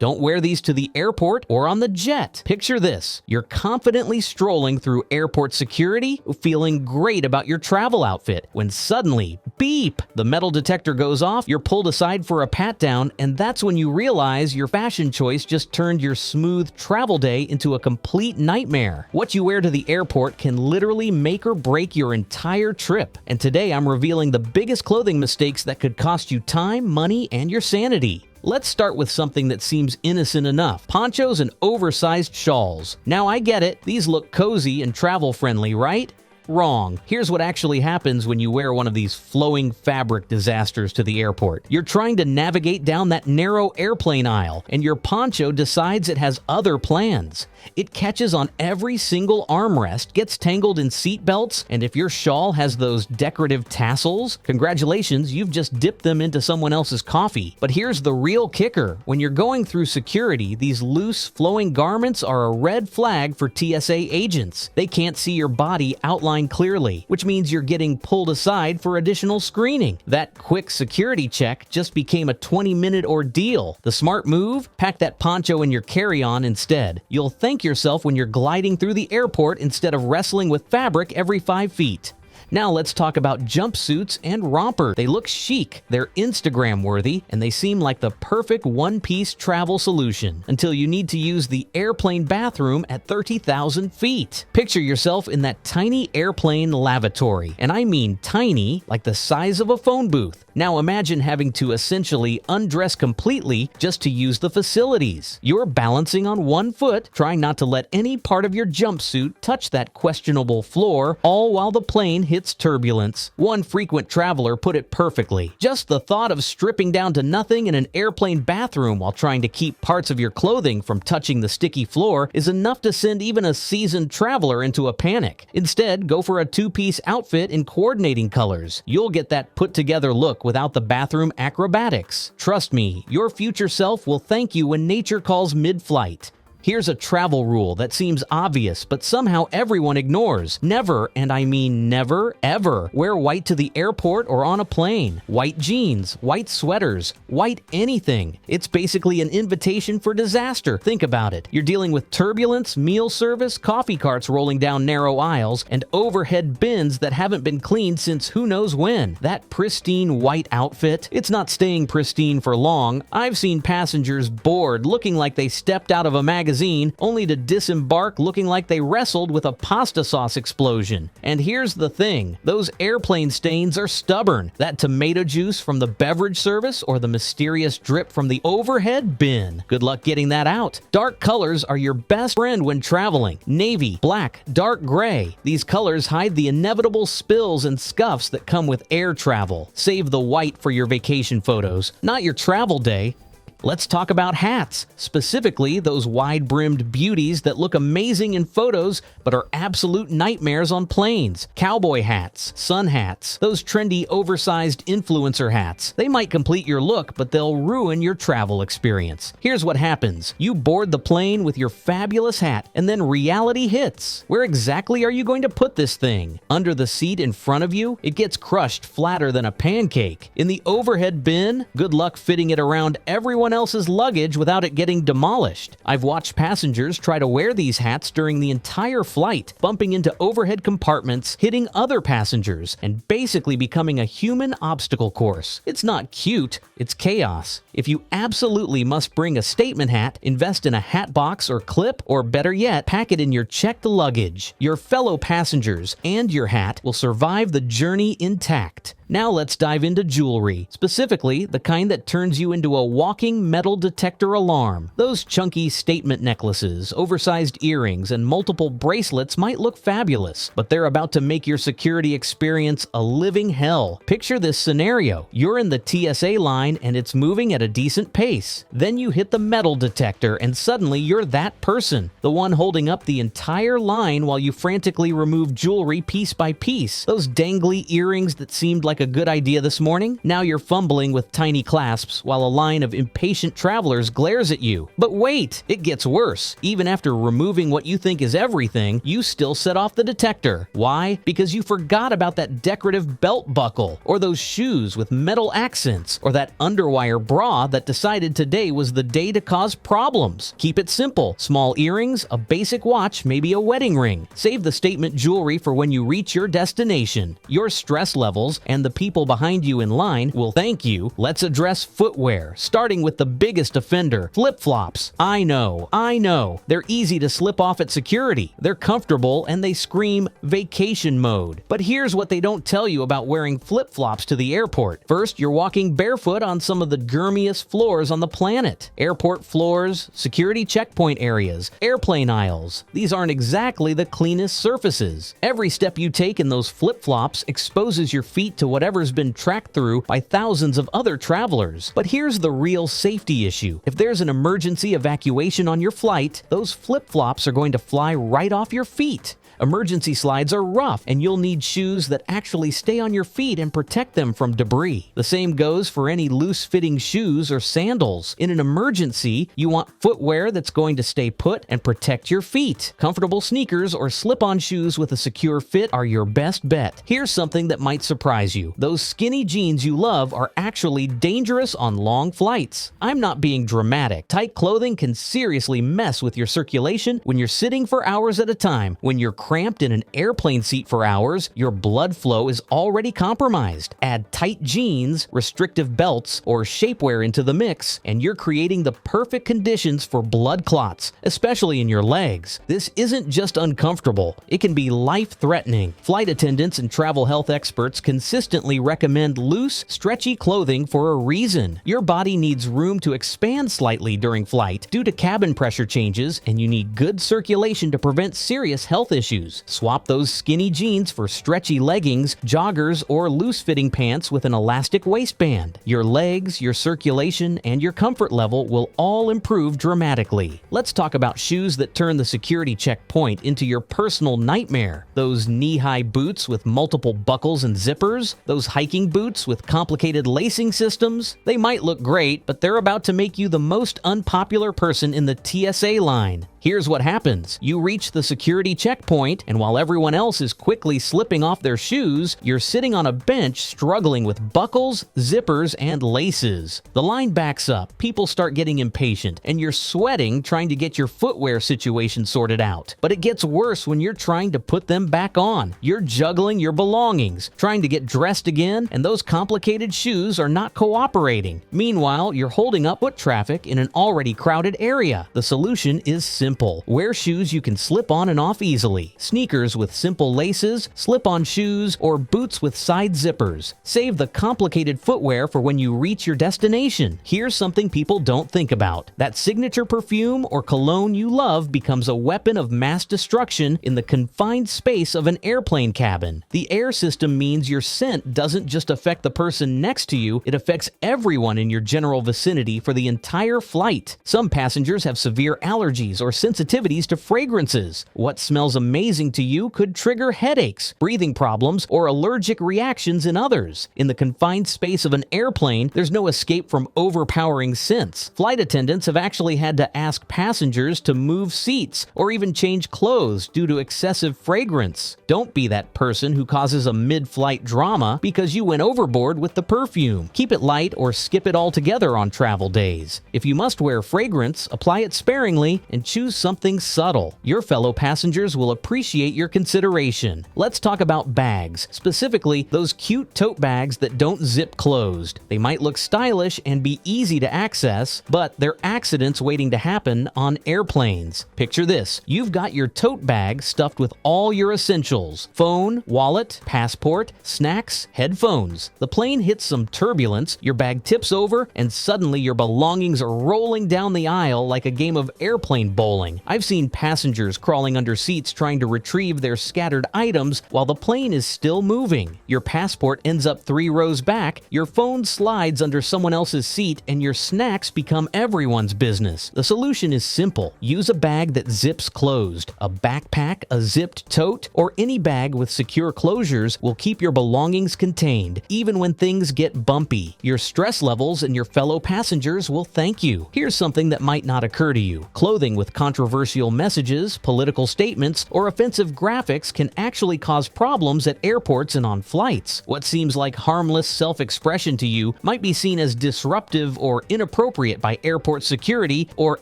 Don't wear these to the airport or on the jet. Picture this. You're confidently strolling through airport security, feeling great about your travel outfit, when suddenly, beep, the metal detector goes off, you're pulled aside for a pat-down, and that's when you realize your fashion choice just turned your smooth travel day into a complete nightmare. What you wear to the airport can literally make or break your entire trip. And today I'm revealing the biggest clothing mistakes that could cost you time, money, and your sanity. Let's start with something that seems innocent enough: ponchos and oversized shawls. Now I get it, these look cozy and travel-friendly, right? Wrong. Here's what actually happens when you wear one of these flowing fabric disasters to the airport. You're trying to navigate down that narrow airplane aisle, and your poncho decides it has other plans. It catches on every single armrest, gets tangled in seat belts, and if your shawl has those decorative tassels, congratulations, you've just dipped them into someone else's coffee. But here's the real kicker. When you're going through security, these loose, flowing garments are a red flag for TSA agents. They can't see your body outlined clearly, which means you're getting pulled aside for additional screening. That quick security check just became a 20-minute ordeal. The smart move? Pack that poncho in your carry-on instead. You'll thank yourself when you're gliding through the airport instead of wrestling with fabric every 5 feet. Now let's talk about jumpsuits and romper. They look chic, they're Instagram-worthy, and they seem like the perfect one-piece travel solution until you need to use the airplane bathroom at 30,000 feet. Picture yourself in that tiny airplane lavatory, and I mean tiny, like the size of a phone booth. Now imagine having to essentially undress completely just to use the facilities. You're balancing on one foot, trying not to let any part of your jumpsuit touch that questionable floor, all while the plane hits turbulence. One frequent traveler put it perfectly. Just the thought of stripping down to nothing in an airplane bathroom while trying to keep parts of your clothing from touching the sticky floor is enough to send even a seasoned traveler into a panic. Instead, go for a two-piece outfit in coordinating colors. You'll get that put-together look without the bathroom acrobatics. Trust me, your future self will thank you when nature calls mid-flight. Here's a travel rule that seems obvious, but somehow everyone ignores. Never, and I mean never, ever, wear white to the airport or on a plane. White jeans, white sweaters, white anything. It's basically an invitation for disaster. Think about it. You're dealing with turbulence, meal service, coffee carts rolling down narrow aisles, and overhead bins that haven't been cleaned since who knows when. That pristine white outfit, it's not staying pristine for long. I've seen passengers bored, looking like they stepped out of a magazine, only to disembark looking like they wrestled with a pasta sauce explosion. And here's the thing, those airplane stains are stubborn. That tomato juice from the beverage service or the mysterious drip from the overhead bin. Good luck getting that out. Dark colors are your best friend when traveling. Navy, black, dark gray. These colors hide the inevitable spills and scuffs that come with air travel. Save the white for your vacation photos, not your travel day. Let's talk about hats, specifically those wide-brimmed beauties that look amazing in photos but are absolute nightmares on planes. Cowboy hats, sun hats, those trendy oversized influencer hats. They might complete your look, but they'll ruin your travel experience. Here's what happens. You board the plane with your fabulous hat, and then reality hits. Where exactly are you going to put this thing? Under the seat in front of you? It gets crushed flatter than a pancake. In the overhead bin? Good luck fitting it around everyone else's luggage without it getting demolished. I've watched passengers try to wear these hats during the entire flight, bumping into overhead compartments, hitting other passengers, and basically becoming a human obstacle course. It's not cute, it's chaos. If you absolutely must bring a statement hat, invest in a hat box or clip, or better yet, pack it in your checked luggage. Your fellow passengers and your hat will survive the journey intact. Now let's dive into jewelry, specifically the kind that turns you into a walking metal detector alarm. Those chunky statement necklaces, oversized earrings, and multiple bracelets might look fabulous, but they're about to make your security experience a living hell. Picture this scenario. You're in the TSA line and it's moving at a decent pace. Then you hit the metal detector and suddenly you're that person, the one holding up the entire line while you frantically remove jewelry piece by piece. Those dangly earrings that seemed like like a good idea this morning? Now you're fumbling with tiny clasps while a line of impatient travelers glares at you. But wait, it gets worse. Even after removing what you think is everything, you still set off the detector. Why? Because you forgot about that decorative belt buckle, or those shoes with metal accents, or that underwire bra that decided today was the day to cause problems. Keep it simple. Small earrings, a basic watch, maybe a wedding ring. Save the statement jewelry for when you reach your destination. Your stress levels and the people behind you in line will thank you. Let's address footwear, starting with the biggest offender, flip-flops. I know. They're easy to slip off at security. They're comfortable and they scream vacation mode. But here's what they don't tell you about wearing flip-flops to the airport. First, you're walking barefoot on some of the germiest floors on the planet. Airport floors, security checkpoint areas, airplane aisles. These aren't exactly the cleanest surfaces. Every step you take in those flip-flops exposes your feet to whatever's been tracked through by thousands of other travelers. But here's the real safety issue. If there's an emergency evacuation on your flight, those flip-flops are going to fly right off your feet. Emergency slides are rough, and you'll need shoes that actually stay on your feet and protect them from debris. The same goes for any loose-fitting shoes or sandals. In an emergency, you want footwear that's going to stay put and protect your feet. Comfortable sneakers or slip-on shoes with a secure fit are your best bet. Here's something that might surprise you. Those skinny jeans you love are actually dangerous on long flights. I'm not being dramatic. Tight clothing can seriously mess with your circulation when you're sitting for hours at a time. When you're cramped in an airplane seat for hours, your blood flow is already compromised. Add tight jeans, restrictive belts, or shapewear into the mix, and you're creating the perfect conditions for blood clots, especially in your legs. This isn't just uncomfortable, it can be life-threatening. Flight attendants and travel health experts consistently recommend loose, stretchy clothing for a reason. Your body needs room to expand slightly during flight due to cabin pressure changes, and you need good circulation to prevent serious health issues. Swap those skinny jeans for stretchy leggings, joggers, or loose-fitting pants with an elastic waistband. Your legs, your circulation, and your comfort level will all improve dramatically. Let's talk about shoes that turn the security checkpoint into your personal nightmare. Those knee-high boots with multiple buckles and zippers, those hiking boots with complicated lacing systems. They might look great, but they're about to make you the most unpopular person in the TSA line. Here's what happens. You reach the security checkpoint, and while everyone else is quickly slipping off their shoes, you're sitting on a bench struggling with buckles, zippers, and laces. The line backs up, people start getting impatient, and you're sweating trying to get your footwear situation sorted out. But it gets worse when you're trying to put them back on. You're juggling your belongings, trying to get dressed again, and those complicated shoes are not cooperating. Meanwhile, you're holding up foot traffic in an already crowded area. The solution is simple. Wear shoes you can slip on and off easily. Sneakers with simple laces, slip-on shoes, or boots with side zippers. Save the complicated footwear for when you reach your destination. Here's something people don't think about. That signature perfume or cologne you love becomes a weapon of mass destruction in the confined space of an airplane cabin. The air system means your scent doesn't just affect the person next to you, it affects everyone in your general vicinity for the entire flight. Some passengers have severe allergies or sensitivities to fragrances. What smells amazing to you could trigger headaches, breathing problems, or allergic reactions in others. In the confined space of an airplane, there's no escape from overpowering scents. Flight attendants have actually had to ask passengers to move seats or even change clothes due to excessive fragrance. Don't be that person who causes a mid-flight drama because you went overboard with the perfume. Keep it light or skip it altogether on travel days. If you must wear fragrance, apply it sparingly and choose something subtle. Your fellow passengers will appreciate your consideration. Let's talk about bags, specifically those cute tote bags that don't zip closed. They might look stylish and be easy to access, but they're accidents waiting to happen on airplanes. Picture this. You've got your tote bag stuffed with all your essentials: phone, wallet, passport, snacks, headphones. The plane hits some turbulence, your bag tips over, and suddenly your belongings are rolling down the aisle like a game of airplane bowling. strolling. I've seen passengers crawling under seats trying to retrieve their scattered items while the plane is still moving. Your passport ends up 3 rows back, your phone slides under someone else's seat, and your snacks become everyone's business. The solution is simple. Use a bag that zips closed. A backpack, a zipped tote, or any bag with secure closures will keep your belongings contained, even when things get bumpy. Your stress levels and your fellow passengers will thank you. Here's something that might not occur to you. Clothing with controversial messages, political statements, or offensive graphics can actually cause problems at airports and on flights. What seems like harmless self-expression to you might be seen as disruptive or inappropriate by airport security or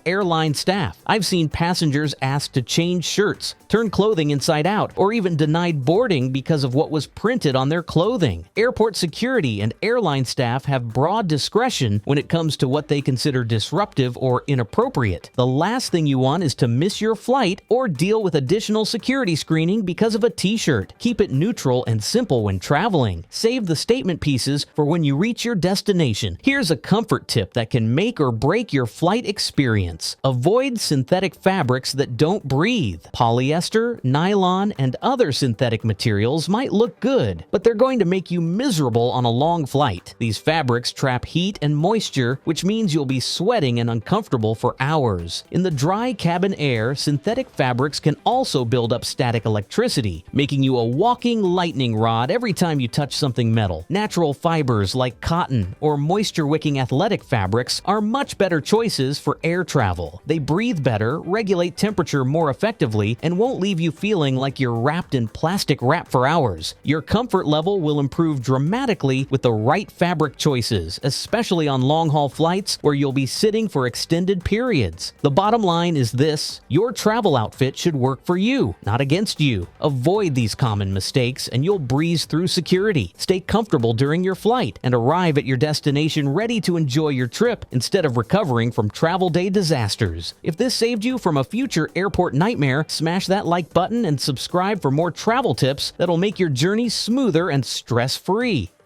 airline staff. I've seen passengers asked to change shirts, turn clothing inside out, or even denied boarding because of what was printed on their clothing. Airport security and airline staff have broad discretion when it comes to what they consider disruptive or inappropriate. The last thing you want is to miss your flight or deal with additional security screening because of a t-shirt. Keep it neutral and simple when traveling. Save the statement pieces for when you reach your destination. Here's a comfort tip that can make or break your flight experience. Avoid synthetic fabrics that don't breathe. Polyester, nylon, and other synthetic materials might look good, but they're going to make you miserable on a long flight. These fabrics trap heat and moisture, which means you'll be sweating and uncomfortable for hours. In the dry cabin air, synthetic fabrics can also build up static electricity, making you a walking lightning rod every time you touch something metal. Natural fibers like cotton or moisture-wicking athletic fabrics are much better choices for air travel. They breathe better, regulate temperature more effectively, and won't leave you feeling like you're wrapped in plastic wrap for hours. Your comfort level will improve dramatically with the right fabric choices, especially on long-haul flights where you'll be sitting for extended periods. The bottom line is this: your travel outfit should work for you, not against you. Avoid these common mistakes and you'll breeze through security. Stay comfortable during your flight and arrive at your destination ready to enjoy your trip instead of recovering from travel day disasters. If this saved you from a future airport nightmare, smash that like button and subscribe for more travel tips that'll make your journey smoother and stress-free.